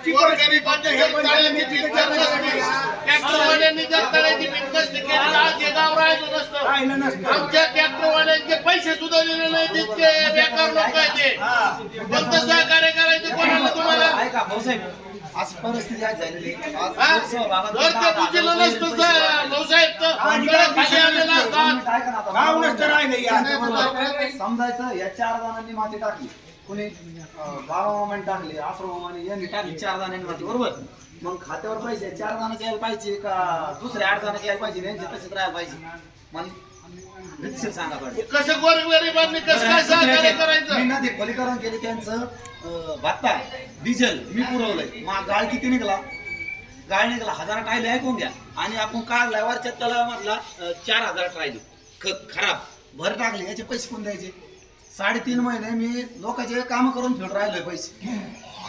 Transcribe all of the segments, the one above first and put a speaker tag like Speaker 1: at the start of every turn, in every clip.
Speaker 1: गोरगरिबांच्या शेतकऱ्यांनी पिक्चर नसते, ट्रॅक्टरवाल्यांनी जर तळ्याची पिक्चर नसते केली तर आज हे गाव राहायचं नसतं. आमच्या ट्रॅक्टरवाल्यांचे पैसे सुद्धा दिले नाही तितके बेकार लोक आहेत ते. फक्त सहकार्य करायचं कोणाला तुम्हाला
Speaker 2: ऐका भाऊसाहेब, आज परिस्थिती आज झालेली आज
Speaker 1: जर ते बुजीला नसतं भाऊसाहेब तर खाली आलेला असतात.
Speaker 2: समजायचं या 4 जणांनी माती टाकली, कुणी बाबा मामाने टाकली, आसरा मामाने यांनी टाकली 4 जणांनी माती, बरोबर. मग खात्यावर पैसे 4 जणांचे यायला पाहिजे का दुसऱ्या 8 जणांचे यायला पाहिजे, यांचे तसेच राहायला पाहिजे. मग निश्चित सांगा पाहिजे
Speaker 1: कसं गोरगरिबांनी कसं काय सहकार्य करायचं.
Speaker 2: मी नदी खोलीकरण केले त्यांचं भत्ता डिझेल मी पुरवलंय. मग गाळ किती निघाला? गाळ निघाला 1000 टायले ऐकून घ्या. आणि आपण काढला वरच्या तला मधला 4000 टायले खराब भर टाकले. याचे पैसे कोण द्यायचे? 3.5 महिने मी लोकांचे काम करून फिरून राहिलोय पैसे.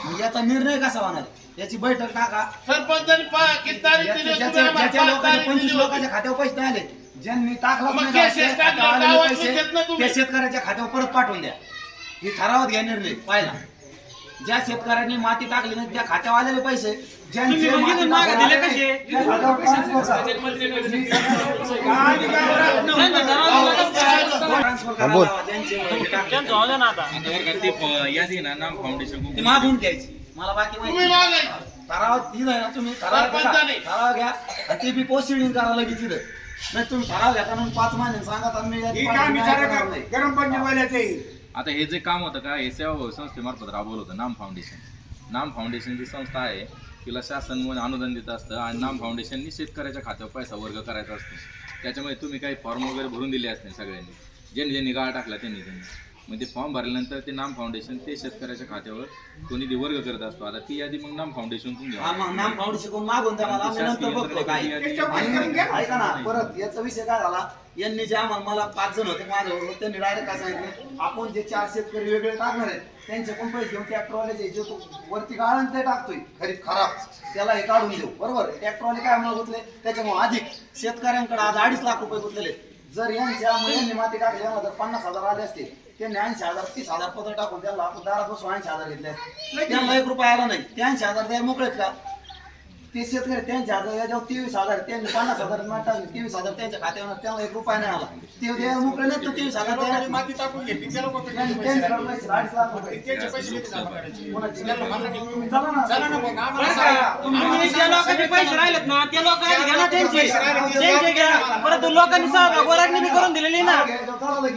Speaker 2: मग याचा निर्णय कसा होणार? याची बैठक टाका.
Speaker 1: सरपंचांनी किती तारीख दिली?
Speaker 2: ज्याच्या लोकांनी 25 लोकांच्या खात्यावर पैसे नाही आले, ज्यांनी टाकला त्या शेतकऱ्याच्या खात्यावर परत पाठवून द्या. हे ठरावात घ्या निर्णय पाहिला. ज्या शेतकऱ्यांनी माती टाकली नाही त्या खात्यावर आलेले पैसे ज्यांचे
Speaker 3: दिले कसे?
Speaker 2: मागून घ्यायची. मला बाकी माहिती ठरावात दिलं ना तुम्ही, ठराव घ्या आणि ते बी पोस्टिंग करा लगेच तिथं. नाही तुम्ही ठराव घेता म्हणून 5 महिने सांगा
Speaker 4: गरम पाणी बोलायचं.
Speaker 5: आता हे जे काम होतं का, हे सेवा संस्थेमार्फत राबवलं होतं नाम फाउंडेशन. नाम फाउंडेशन जी संस्था आहे तिला शासन अनुदान देत असतं आणि नाम फाउंडेशननी शेतकऱ्याच्या खात्यावर पैसा वर्ग करायचा असतो. त्याच्यामुळे तुम्ही काही फॉर्म वगैरे भरून दिले असते सगळ्यांनी, ज्यांनी गाळ टाकला त्यांनी. मग ते फॉर्म भरल्यानंतर ते नाम फाउंडेशन ते शेतकऱ्याच्या खात्यावर कोणी ते वर्ग करत असतो. आता ती यादी मग नाम फाउंडेशन
Speaker 2: नाम फाउंडेशन मागून द्या मला, आम्ही नंतर बघतो काय. ऐका ना, परत याचा विषय काय झाला, यांनी जे आम्हाला मला 5 जण होते माझ्याबरोबर, त्यांनी डायरेक्ट काय सांगितलं, आपण जे 4 शेतकरी वेगळे टाकणार आहेत त्यांचे पण पैसे घेऊन ट्रॅक्टरवाल्याचे जे वरती गाळण ते टाकतोय खराब त्याला हे काढून देऊ, बरोबर. ट्रॅक्टरवाले काय मला गुतले त्याच्यामुळे अधिक शेतकऱ्यांकडे आज 2.5 लाख रुपये गुतलेले. जर यांनी माती टाकली जर 50,000 आले असते, त्यांनी 80,000 30,000 पत्र टाकून त्याला आपण दारात बसून 80,000 घेतले. त्यांना 1 रुपया आला नाही. ते 80,000 द्यायला मोकळेत का? ते शेतकरी त्यांच्या याच्यावर 23,000 त्यांनी 50,000 टाकले, 23,000 त्यांच्या खात्यावर, त्याला 1 रुपया नाही आला. ते द्यायला मोकळे नाही तर 23,000
Speaker 4: माती टाकून घेतली त्या लोक
Speaker 3: पैसे राहिलेत ना त्या लोकांनी घ्या ना त्यांचे घ्या. परत लोकांनी सहभाग वर्गणी करून दिलेली ना,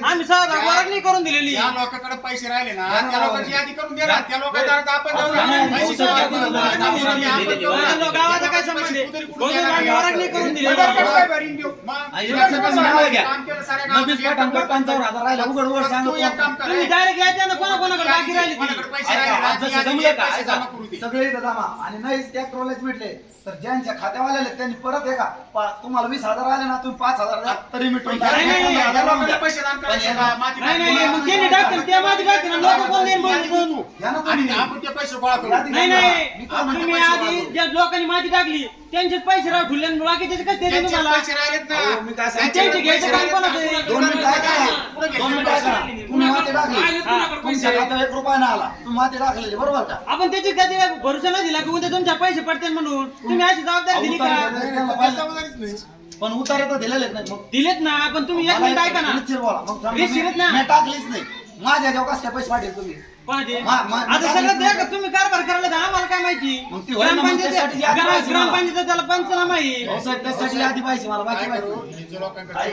Speaker 3: आम्ही सहभाग वर्गणी करून दिलेली.
Speaker 4: ज्या लोकांकडे पैसे राहिले ना त्या लोकांची यादी करून द्या. त्या लोकांना आपण
Speaker 3: गावाचा काय संबंध आहे? वर्गणी करून दिली. तुम्ही डायरेक्ट यायच्या ना कोणाकोणाकडे बाकी राहिली
Speaker 2: सगळे आणि नाही ट्रॅक्टरवालेच भेटले तर ज्यांच्या खात्यावाले आले त्यांनी परत आहे का तुम्हाला 20,000 आले ना तुम्ही 5,000 द्या तरी मिटून
Speaker 4: पैसे दान करायचे.
Speaker 3: मग त्यांनी टाकतील त्या माती टाकतील ना, लोक कोण देईन बोलून.
Speaker 4: आपण ते पैसे गोळा करू.
Speaker 3: नाही तुम्ही आधी ज्या लोकांनी माती टाकली त्यांचे पैसे राव ठुले, बाकी त्याचे कसं देते तुम्हाला?
Speaker 4: पैसे राहिलेत ना
Speaker 3: त्यांचे घ्यायचं काम कोणाचं?
Speaker 2: 2 मिनिटं ऐका. तुम्ही माती टाकली तुमच्या खात्यावर 1 रुपया नाही आला, तुम्ही माती टाकलेली, बरोबर का?
Speaker 3: आपण त्याची कधी भरोसा नाही दिला की उद्या तुमच्या पैसे पडतील म्हणून. तुम्ही अशी जबाबदारी दिली का?
Speaker 2: पण उतारे तर दिलेले नाही. मग
Speaker 3: दिलेत ना, पण तुम्ही एक मिनिट ऐका ना.
Speaker 2: बोला मग
Speaker 3: रिसिव्ह ना.
Speaker 2: मी टाकलीच नाही. माझ्या जेव्हा कसं काय पैसे पाठवेल तुम्ही?
Speaker 3: आता सगळं द्या का तुम्ही कारभार करायला तर आम्हाला काय माहिती? ग्रामपंचायत त्याला पंचनामा आहे.
Speaker 2: त्यासाठी आधी पाहिजे मला बाकी माहिती.